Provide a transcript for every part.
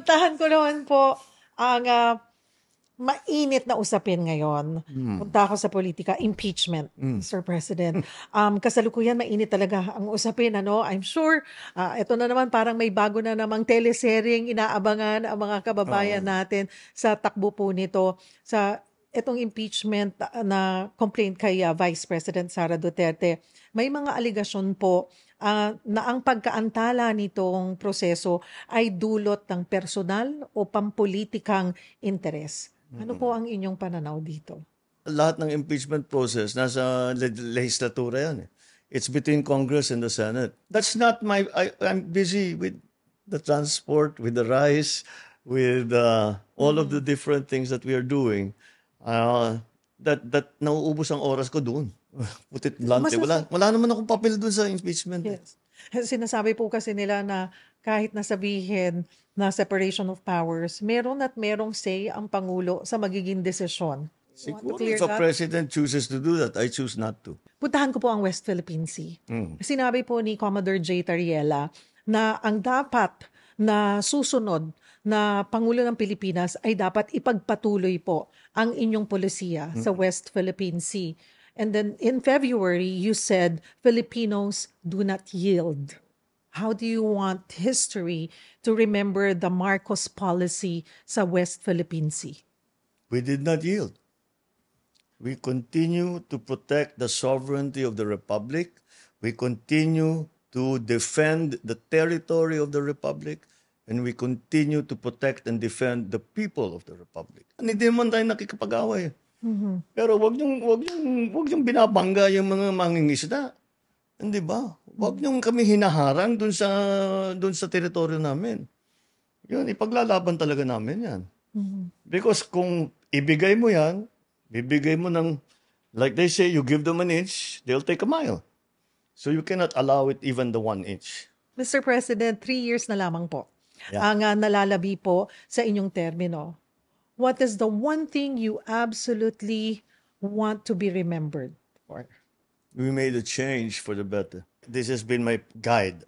Puntahan ko naman po ang mainit na usapin ngayon. Punta ako sa politika, impeachment, Mr. President. Kasalukuyan, mainit talaga ang usapin. I'm sure, ito na naman parang may bago na namang teleseryeng inaabangan ang mga kababayan natin sa takbo po nito. Sa itong impeachment na complaint kay Vice President Sara Duterte, may mga aligasyon po na ang pagkaantala nitong proseso ay dulot ng personal o pampolitikang interes. Ano po ang inyong pananaw dito? Lahat ng impeachment process, nasa legislatura yan. It's between Congress and the Senate. That's not I'm busy with the transport, with the rice, with all of the different things that we are doing. That nauubos ang oras ko doon. Put it bluntly. Wala naman akong papel doon sa impeachment. Yes. Sinasabi po kasi nila na kahit nasabihin na separation of powers, meron at merong say ang Pangulo sa magiging desisyon. Siguro if a president chooses to do that, I choose not to. Puntahan ko po ang West Philippine Sea. Sinabi po ni Commodore J. Tariela na ang dapat na susunod na Pangulo ng Pilipinas ay dapat ipagpatuloy po ang inyong polisiya sa West Philippine Sea. And then in February, you said Filipinos do not yield. How do you want history to remember the Marcos policy sa West Philippine Sea? We did not yield. We continue to protect the sovereignty of the Republic. We continue to defend the territory of the Republic. And we continue to protect and defend the people of the Republic. And hindi man tayo nakikipag-away. Pero wag yung binabangga yung mga mangingisda. Hindi ba? Wag niyong kami hinaharang dun sa teritoryo namin. Yun, ipaglalaban talaga namin yan. Because kung ibigay mo yan, bibigay mo ng, like they say, you give them an inch, they'll take a mile. So you cannot allow it even the 1 inch. Mr. President, 3 years na lamang po Yeah. ang nalalabi po sa inyong termino. What is the one thing you absolutely want to be remembered for? We made a change for the better. This has been my guide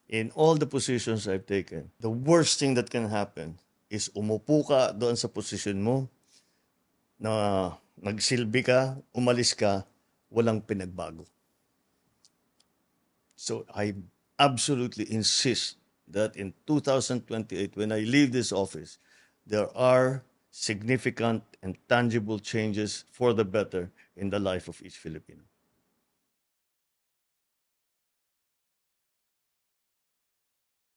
in all the positions I've taken. The worst thing that can happen is umupo ka doon sa position mo, na nagsilbi ka, umalis ka, walang pinagbago. So I absolutely insist that in 2028, when I leave this office, there are significant and tangible changes for the better in the life of each Filipino.